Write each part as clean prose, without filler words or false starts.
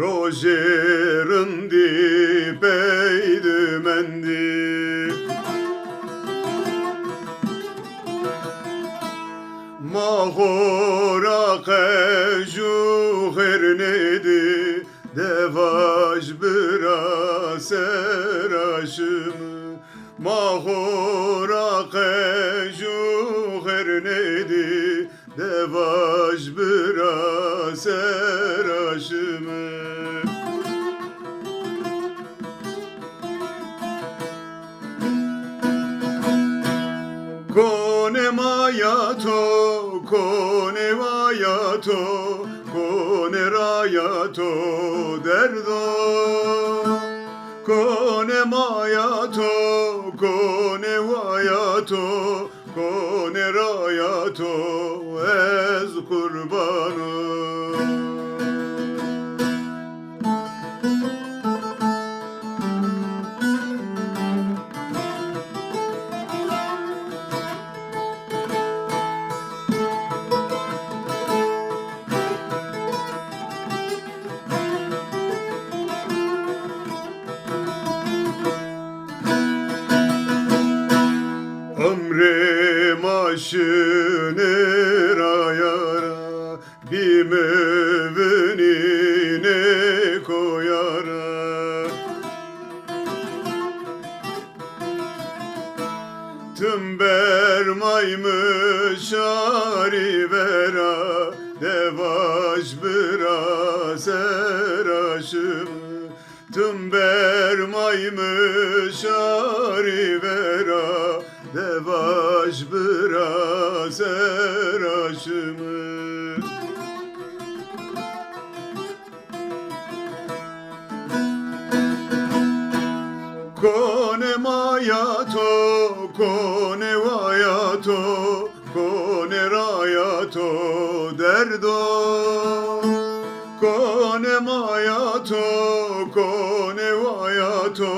Rojer'ın dipeydi mendi. Mahora keju hernedi devaj bira seraşımı. Mahora keju hernedi devaj bira seraşımı. Kone mayato, kone vayato, kone rayato derdo. Kone mayato, kone vayato, kone rayato ez kurbanı. Ömrüm aşınır ayara, bir mövünine koyara. Tümber maymış arivera, devaj bira seraşımı. Tümber maymış arivera, devaj bira seraşımı. Kone mayato, kone vayato, kone rayato derdo. Kone mayato, kone vayato,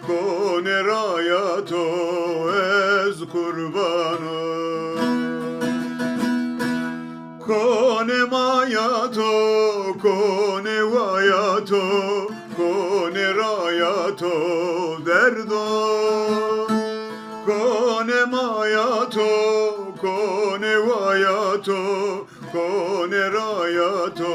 kone rayato ez kurbanı. Kone mayato, kone vayato, kone rayato derdo. Kone mayato, kone vayato, kone rayato